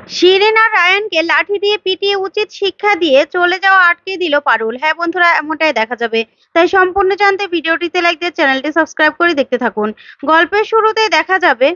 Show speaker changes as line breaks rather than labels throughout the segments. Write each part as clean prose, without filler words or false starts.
শিরিন আর রায়ানকে লাঠি দিয়ে পিটিয়ে উচিত শিক্ষা দিয়ে চলে যাওয়া আটকে দিল পারুল। হ্যাঁ বন্ধুরা, এমনটাই দেখা যাবে। তাই সম্পূর্ণ জানতে ভিডিওটিতে লাইক দিয়ে চ্যানেলটি সাবস্ক্রাইব করে দেখতে থাকুন। গল্পের শুরুতে দেখা যাবে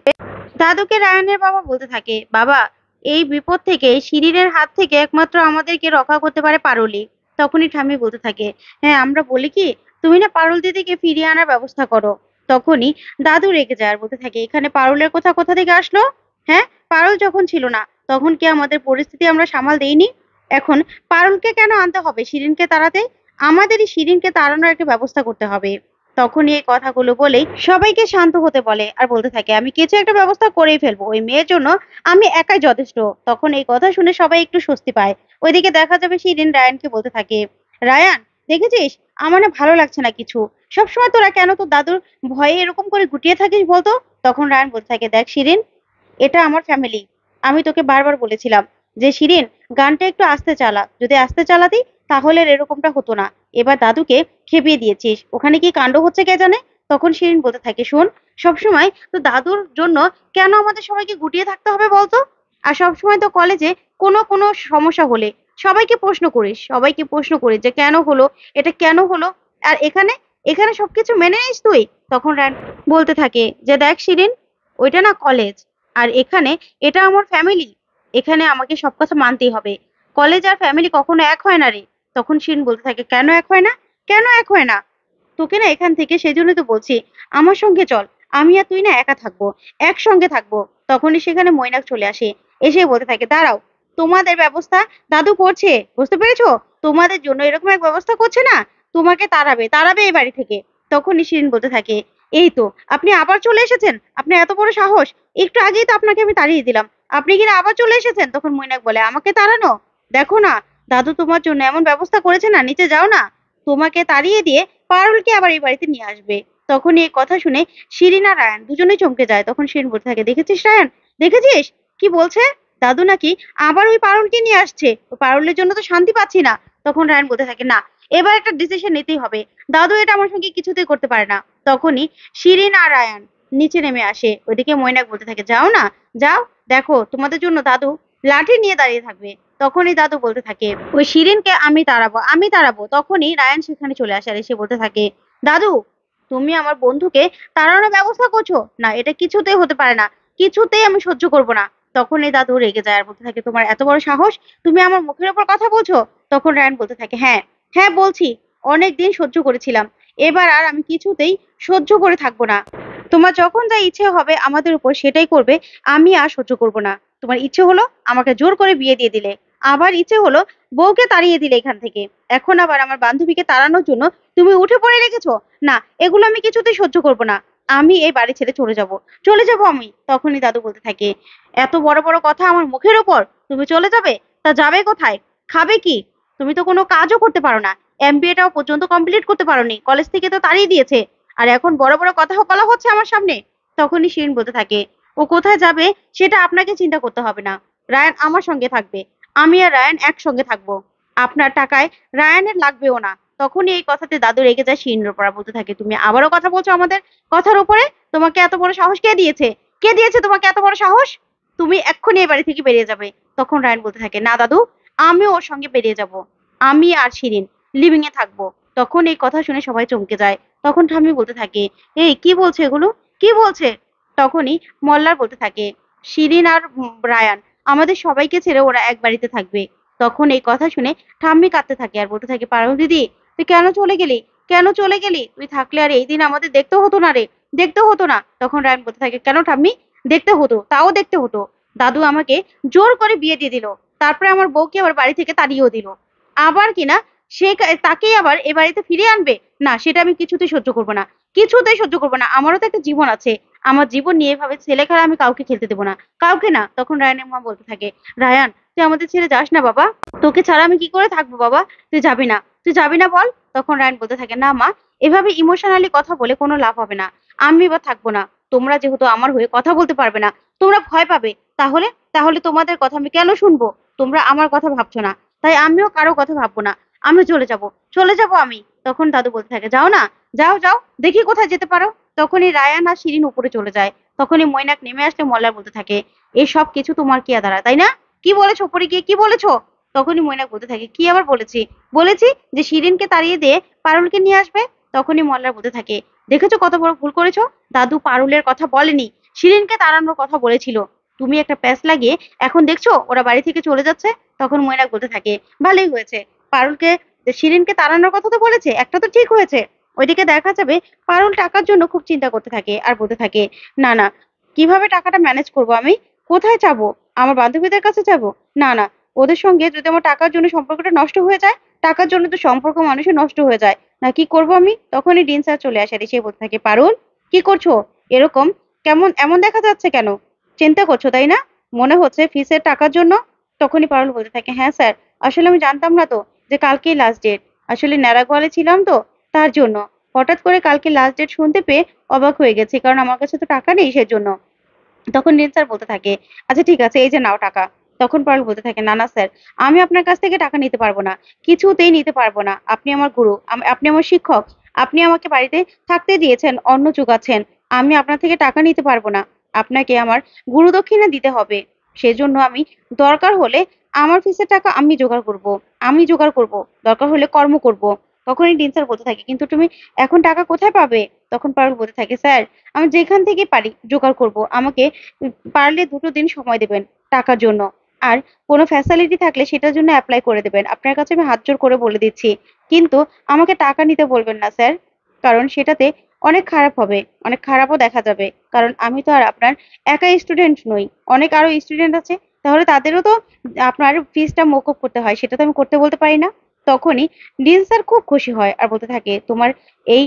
দাদুকে রায়ানের বাবা বলতে থাকে, বাবা এই বিপদ থেকে, শিরিনের হাত থেকে একমাত্র আমাদেরকে রক্ষা করতে পারে পারুলই। তখনই ঠাম্মি বলতে থাকে, হ্যাঁ আমরা বলি কি, তুমি না পারুল দিদিকে ফিরিয়ে আনার ব্যবস্থা করো। তখনই দাদু রেগে যায় আর বলতে থাকে, এখানে পারুলের কথা কোথা থেকে আসলো? হ্যাঁ, পারুল যখন ছিল না তখন কি আমাদের পরিস্থিতি আমরা সামাল দেইনি? এখন পারুলকে কেন আনতে হবে শিরিনকে তাড়াতে? আমাদেরই শিরিনকে তাড়ানোর একটা ব্যবস্থা করতে হবে। তখনই এই কথাগুলো বলেই সবাইকে শান্ত হতে বলে আর বলতে থাকে, আমি কিছু একটা ব্যবস্থা করেই ফেলবো, ওই মেয়ের জন্য আমি একাই যথেষ্ট। তখন এই কথা শুনে সবাই একটু স্বস্তি পায়। ওইদিকে দেখা যাবে শিরিন রায়ানকে বলতে থাকে, রায়ান দেখেছিস, আমার না ভালো লাগছে না কিছু। সবসময় তোরা কেন তোর দাদুর ভয়ে এরকম করে গুটিয়ে থাকিস বলতো? তখন রায়ান বলতে থাকে, দেখ শিরিন, এটা আমার ফ্যামিলি। আমি তোকে বারবার বলেছিলাম যে শিরিন, গানটা একটু আস্তে চালা, যদি আস্তে চালাতি তাহলে আর এরকমটা হতো না। এবার দাদুকে খেপিয়ে দিয়েছিস, ওখানে কি কাণ্ড হচ্ছে কে জানে। তখন শিরিন বলতে থাকে, শোন, সবসময় তো দাদুর জন্য কেন আমাদের সবাইকে গুটিয়ে থাকতে হবে বলতো? আর সবসময় তো কলেজে কোনো কোনো সমস্যা হলে সবাইকে প্রশ্ন করিস যে কেন হলো, এটা কেন হলো। আর এখানে এখানে সবকিছু মেনে নিস তুই। তখন রান বলতে থাকে যে, দেখ শিরিন, ওইটা না কলেজ, আর এখানে এটা আমার ফ্যামিলি। এখানে আমাকে সব কথা মানতেই হবে। কলেজ আর ফ্যামিলি কখনো এক হয় না রে। তখন শিরিন বলতে থাকে, কেন এক হয় না? কেন এক হয় না? তোকে না এখান থেকে সেই জন্যই তো বলছি, আমার সঙ্গে চল। আমি আর তুই না একা থাকবো, একসঙ্গে থাকবো। তখনই সেখানে মৈনাক চলে আসে। এসে বলতে থাকে, দাঁড়াও, তোমাদের ব্যবস্থা দাদু করছে, বুঝতে পেরেছো? তোমাদের জন্য এরকম এক ব্যবস্থা করছে না, তোমাকে তাড়াবে তাড়াবে এই বাড়ি থেকে। তখনই শিরিন বলতে থাকে, এই তো আপনি আবার চলে এসেছেন, আপনি এত বড় সাহস! একটু আগেই তো আপনাকে আমি তাড়িয়ে দিলাম, আপনি কিনা আবার চলে এসেছেন। তখন মৈনাক বলে, আমাকে তাড়ানো? দেখো না, দাদু তোমার জন্য এমন ব্যবস্থা করেছে না, নিচে যাও না, তোমাকে তাড়িয়ে দিয়ে পারুলকে আবার এই বাড়িতে নিয়ে আসবে। তখন এই কথা শুনে শিরিন আর রায়ান দুজনেই চমকে যায়। তখন শিরিন বলতে থাকে, দেখেছিস রায়ান, দেখেছিস কি বলছে? দাদু নাকি আবার ওই পারুলকে নিয়ে আসছে, ও পারুলের জন্য তো শান্তি পাচ্ছি না। তখন রায়ান বলতে থাকে, না, এবার একটা ডিসিশন নিতেই হবে, দাদু এটা আমার সঙ্গে কিছুতেই করতে পারে না। তখনই শিরিন আর রায়ান নিচে নেমে আসে। ওইদিকে মৈনাক বলতে থাকে, যাও না, যাও, দেখো তোমাদের জন্য দাদু লাঠি নিয়ে দাঁড়িয়ে থাকবে। তখনই দাদু বলতে থাকে, ওই শিরিনকে আমি তাড়াবো, আমি তাড়াবো। তখনই রায়ান সেখানে চলে আসে আর এসে বলতে থাকে, দাদু তুমি আমার বন্ধুকে তাড়ানোর ব্যবস্থা করছো না, এটা কিছুতেই হতে পারে না, কিছুতেই আমি সহ্য করবো না। তখন এই দাদু রেগে যায় আর বলতে থাকে, তোমার এত বড় সাহস, তুমি আমার মুখের ওপর কথা বলছো? তখন রায়ান বলতে থাকে, হ্যাঁ, হ্যাঁ বলছি, অনেক দিন সহ্য করেছিলাম, এবার আর আমি কিছুতেই সহ্য করে থাকবো না। তোমার যখন যা ইচ্ছে হবে আমাদের উপর সেটাই করবে, আমি আর সহ্য করব না। তোমার ইচ্ছে হলো আমাকে জোর করে বিয়ে দিয়ে দিলে, আবার ইচ্ছে হলো বউকে তাড়িয়ে দিলে এখান থেকে, এখন আবার আমার বান্ধবীকে তাড়ানোর জন্য তুমি উঠে পড়ে রেখেছো। না, এগুলো আমি কিছুতেই সহ্য করব না, আমি এই বাড়ি ছেড়ে চলে যাব, চলে যাব আমি। তখনই দাদু বলতে থাকে, এত বড় বড় কথা আমার মুখের ওপর, তুমি চলে যাবে? তা যাবে কোথায়? খাবে কি? তুমি তো কোনো কাজও করতে পারো না, এমবিএটাও পর্যন্ত কমপ্লিট করতে পারোনি, কলেজ থেকে তো তাড়িয়ে দিয়েছে, আর এখন বড় বড় কথা বলা হচ্ছে আমার সামনে। তখনই শিরিন বলতে থাকে, ও কোথায় যাবে সেটা আপনাকে চিন্তা করতে হবে না, রায়ান আমার সঙ্গে থাকবে, আমি আর রায়ান একসঙ্গে থাকবো, আপনার টাকায় রায়ানের লাগবেও না। তখনই এই কথাতে দাদু রেগে যায় শিরিনের উপর, বলতে থাকে, তুমি আবারও কথা বলছো আমাদের কথার উপরে? তোমাকে এত বড় সাহস কে দিয়েছে? কে দিয়েছে তোমাকে এত বড় সাহস? তুমি এক্ষুনি এই বাড়ি থেকে বেরিয়ে যাবে। তখন রায়ান বলতে থাকে, না দাদু, আমি ওর সঙ্গে বেরিয়ে যাব, আমি আর শিরিন লিভিং এ থাকবো। তখন এই কথা শুনে সবাই চমকে যায়। তখন ঠাম্মি বলতে থাকে, এই কি বলছে এগুলো, কি বলছে? তখনই মল্লার বলতে থাকে, শিরিন আর রায়ান আমাদের সবাইকে ছেড়ে ওরা এক বাড়িতে থাকবে। তখন এই কথা শুনে ঠাম্মি কাঁদতে থাকে আর বলতে থাকে, পারুল দিদি, তুই কেন চলে গেলি, কেন চলে গেলি? তুই থাকলে আর এই দিন আমাদের দেখতে হতো না রে, দেখতে হতো না। তখন রায়ান বলতে থাকে, কেন ঠাম্মি, দেখতে হতো, তাও দেখতে হতো। দাদু আমাকে জোর করে বিয়ে দিয়ে দিল, তারপরে আমার বউকে আবার বাড়ি থেকে তাড়িয়েও দিল, আবার কিনা তাকেই আবার এ বাড়িতে ফিরিয়ে আনবে। না, সেটা আমি কিছুতেই সহ্য করবো না, কিছুতেই সহ্য করবো না, আমারও তো একটা জীবন আছে, আমার জীবন নিয়ে এভাবে ছেলে খেলা আমি কাউকে খেলতে দেবো না, কাউকে না। তখন রায়ানের মা বলতে থাকে, রায়ান তুই আমাদের ছেড়ে যাস না বাবা, তোকে ছাড়া আমি কি করে থাকবো বাবা, তুই যাবি না, তুই যাবি না বল। তখন রায়ান বলতে থাকে, না মা, এভাবে ইমোশনালি কথা বলে কোনো লাভ হবে না, আমি এবার থাকবো না। তোমরা যেহেতু আমার হয়ে কথা বলতে পারবে না, তোমরা ভয় পাবে, তাহলে তাহলে তোমাদের কথা আমি কেন শুনবো? তোমরা আমার কথা ভাবছো না, তাই আমিও কারো কথা ভাববো না, আমি চলে যাব, চলে যাব আমি। তখন দাদু বলতে থাকে, যাও না, যাও যাও, দেখি কোথায় যেতে পারো। তখনই রায়ান আর শিরিন উপরে চলে যায়। তখনই মৈনাক নেমে আসলে মল্লার বলতে থাকে, এই সব কিছু তোমার কি আদারা, তাই না? কি বলেছো পরে গিয়ে কি বলেছো? তখনই ময়না বলতে থাকে, কি আবার বলেছি? বলেছি যে শিরিনকে তাড়িয়ে দিয়ে পারুলকে নিয়ে আসবে। তখনই মল্লার বলতে থাকে, দেখেছো কত বড় ভুল করেছো? দাদু পারুলের কথা বলেনি, শিরিনকে তাড়ানোর কথা বলেছিল। তুমি একটা প্যাচ লাগিয়ে এখন দেখছো ওরা বাড়ি থেকে চলে যাচ্ছে। তখন ময়না বলতে থাকে, ভালোই হয়েছে, পারুলকে শিরিনকে তাড়ানোর কথা তো বলেছে, একটা তো ঠিক হয়েছে। ওইদিকে দেখা যাবে পারুল টাকার জন্য খুব চিন্তা করতে থাকে আর বলতে থাকে, না না, কিভাবে টাকাটা ম্যানেজ করব আমি? কোথায় যাবো? আমার বান্ধবীদের কাছে যাব? না না, ওদের সঙ্গে যদি আমার টাকার জন্য সম্পর্কটা নষ্ট হয়ে যায়, টাকার জন্য তো সম্পর্ক মানুষের নষ্ট হয়ে যায় না, কি করব আমি? তখনই ডিন স্যার চলে আসে আর এসে বলতে থাকে, পারুল কি করছো এরকম? কেমন এমন দেখা যাচ্ছে কেন? চিন্তা করছো তাই না? মনে হচ্ছে ফিসের টাকার জন্য। তখনই পারুল বলতে থাকে, হ্যাঁ স্যার, আসলে আমি জানতাম না তো যে কালকেই লাস্ট ডেট। আসলে ন্যাড়াগোয়ালে ছিলাম তো, তার জন্য। হঠাৎ করে কালকে লাস্ট ডেট শুনতে পেয়ে অবাক হয়ে গেছি, কারণ আমার কাছে তো টাকা নেই সেজন্য। তখন নীল স্যার বলতে থাকে, আচ্ছা ঠিক আছে, এই যে নাও টাকা। তখন পারুল বলতে থাকে, না না স্যার, আমি আপনার কাছ থেকে টাকা নিতে পারবো না, কিছুতেই নিতে পারবো না। আপনি আমার গুরু, আপনি আমার শিক্ষক, আপনি আমাকে বাড়িতে থাকতে দিয়েছেন, অন্ন যোগাচ্ছেন, আমি আপনার থেকে টাকা নিতে পারবো না। আপনাকে আমার গুরু দক্ষিণা দিতে হবে। সেজন্য আমি, দরকার হলে আমার ফিসের টাকা আমি জোগাড় করব, আমি জোগাড় করব, দরকার হলে কর্ম করব। তখনই ডিন স্যার বলতে থাকে, কিন্তু তুমি এখন টাকা কোথায় পাবে? তখন পারুল বলতে থাকে, স্যার, আমি যেখান থেকে পারি জোগাড় করব, আমাকে পারলে 2 দিন সময় দেবেন টাকার জন্য। আর কোনো ফ্যাসিলিটি থাকলে সেটার জন্য অ্যাপ্লাই করে দেবেন। আপনার কাছে আমি হাত জোড় করে বলে দিচ্ছি। কিন্তু আমাকে টাকা নিতে বলবেন না স্যার, কারণ সেটাতে অনেক খারাপ হবে, অনেক খারাপও দেখা যাবে। কারণ আমি তো আর আপনার একা স্টুডেন্ট নই, অনেক আরো স্টুডেন্ট আছে, তাহলে তাদেরও তো আপনার ফিসটা মকুব করতে হয়, সেটা তো আমি করতে বলতে পারি না। তখনই ডিন স্যার খুব খুশি হয় আর বলতে থাকে, তোমার এই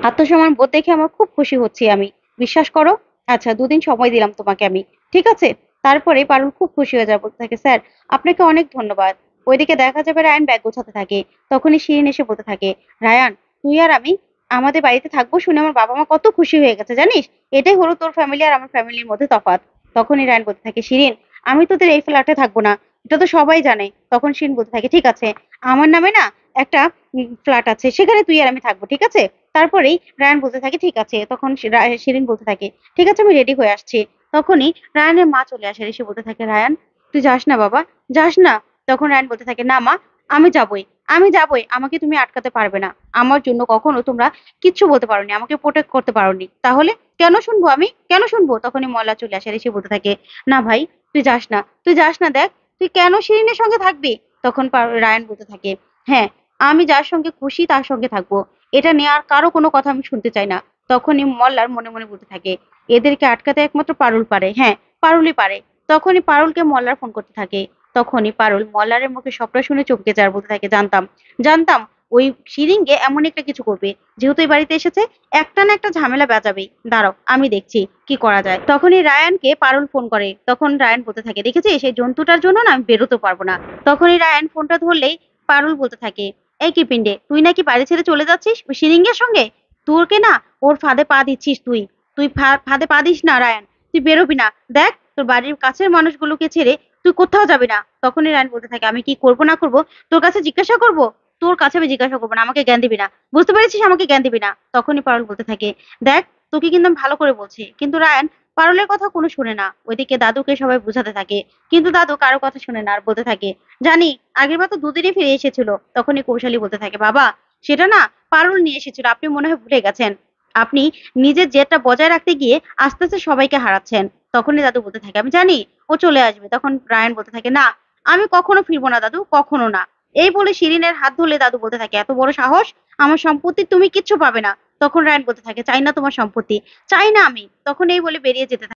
আত্মসম্মান বোধ দেখে আমার খুব খুশি হচ্ছি আমি, বিশ্বাস করো। আচ্ছা 2 দিন সময় দিলাম তোমাকে আমি, ঠিক আছে? তারপরে পারুল খুব খুশি হয়ে যায়, বলতে থাকে, স্যার আপনাকে অনেক ধন্যবাদ। ওইদিকে দেখা যাবে রায়ান ব্যাগ গোছাতে থাকে। তখনই শিরিন এসে বলতে থাকে, রায়ান, তুই আর আমি আমাদের বাড়িতে থাকবো শুনে আমার বাবা মা কত খুশি হয়ে গেছে জানিস? এটাই হলো তোর ফ্যামিলি আর আমার ফ্যামিলির মধ্যে তফাৎ। তখনই রায়ান বলতে থাকে, শিরিন, আমি তোদের এই ফ্ল্যাটে থাকবো না, এটা তো সবাই জানে। তখন শিরিন বলতে থাকে, ঠিক আছে, আমার নামে না একটা ফ্ল্যাট আছে, সেখানে তুই আর আমি থাকবো, ঠিক আছে? তারপরেই রায়ান বলতে থাকে, ঠিক আছে। তখন শিরিন বলতে থাকে, ঠিক আছে, আমি রেডি হয়ে আসছি। তখনই রায়ানের মা চলে আসে, এসে বলতে থাকে, রায়ান তুই যাস না বাবা, যাস না। তখন রায়ান বলতে থাকে, না মা, আমি যাবই, আমি যাবই, আমাকে তুমি আটকাতে পারবে না। আমার জন্য কখনো তোমরা কিচ্ছু বলতে পারোনি, আমাকে প্রোটেক্ট করতে পারোনি, তাহলে কেন শুনবো আমি, কেন শুনবো? তখনই মল্লা চলে আসে, এসে বলতে থাকে, না ভাই, তুই যাস না, তুই যাস না, দেখ তুই কেন শিরিনের সঙ্গে থাকবি? তখন রায়ান বলতে থাকে, হ্যাঁ, আমি যার সঙ্গে খুশি তার সঙ্গে থাকবো, এটা নিয়ে আর কারো কোনো কথা আমি শুনতে চাই না। তখনই মল্লার মনে মনে বলতে থাকে, এদেরকে আটকাতে একমাত্র পারুল পারে, হ্যাঁ, পারুলই পারে। তখনই পারুলকে মল্লার ফোন করতে থাকে। তখনই পারুল মল্লারের মুখে সবটা শুনে চমকে যায় আর বলতে থাকে, জানতাম, জানতাম ওই শিরিনকে এমন একটা কিছু করবে, যেহেতু এই বাড়িতে এসেছে, একটা না একটা ঝামেলা বাঁচাবেই, দাঁড়াও আমি দেখছি কি করা যায়। তখনই রায়ানকে পারুল ফোন করে। তখন রায়ান বলতে থাকে, দেখেছিস সেই জন্তুটার জন্য না আমি বেরোতে পারবো না। তখনই রায়ান ফোনটা ধরলেই পারুল বলতে থাকে, এই কি পিন্ডে, তুই নাকি বাড়ি ছেড়ে চলে যাচ্ছিস ওই শিরিঙ্গের সঙ্গে? তোরকে না ওর ফাঁদে পা দিচ্ছিস তুই, তুই ফাঁদে পা দিস না রায়ান, তুই বেরোবি না, দেখ তোর বাড়ির কাছের মানুষগুলোকে ছেড়ে তুই কোথাও যাবি না। তখনই রায়ান বলতে থাকে, আমি কি করবো না করবো তোর কাছে জিজ্ঞাসা করবো? তোর কাছে আমি জিজ্ঞাসা করবো না, আমাকে জ্ঞান দিবি না, বুঝতে পেরেছিস? আমাকে জ্ঞান দিবি না। তখনই পারুল বলতে থাকে, দেখ তোকে কিন্তু আমি ভালো করে বলছি। কিন্তু রায়ান পারুলের কথা কোনো শুনে না। ওইদিকে দাদুকে সবাই বুঝাতে থাকে, কিন্তু দাদু কারো কথা শুনে না আর বলতে থাকে, জানি, আগের বার তো 2 দিনে ফিরে এসেছিল। তখনই কৌশালী বলতে থাকে, বাবা সেটা না পারুল নিয়ে এসেছিল, আপনি মনে হয় ভুলে গেছেন। আপনি নিজের জেদটা বজায় রাখতে গিয়ে আস্তে আস্তে সবাইকে হারাচ্ছেন। তখনই দাদু বলতে থাকে, আমি জানি ও চলে আসবে। তখন রায়ান বলতে থাকে, না, আমি কখনো ফিরবো না দাদু, কখনো না। এই বলে শিরিনের হাত ধরলে দাদু বলতে থাকে, এত বড় সাহস, আমার সম্পত্তি তুমি কিচ্ছু পাবে না। তখন রায়ান বলতে থাকে, চাই না তোমার সম্পত্তি, চাই না আমি। তখন এই বলে বেরিয়ে যেতে থাকে।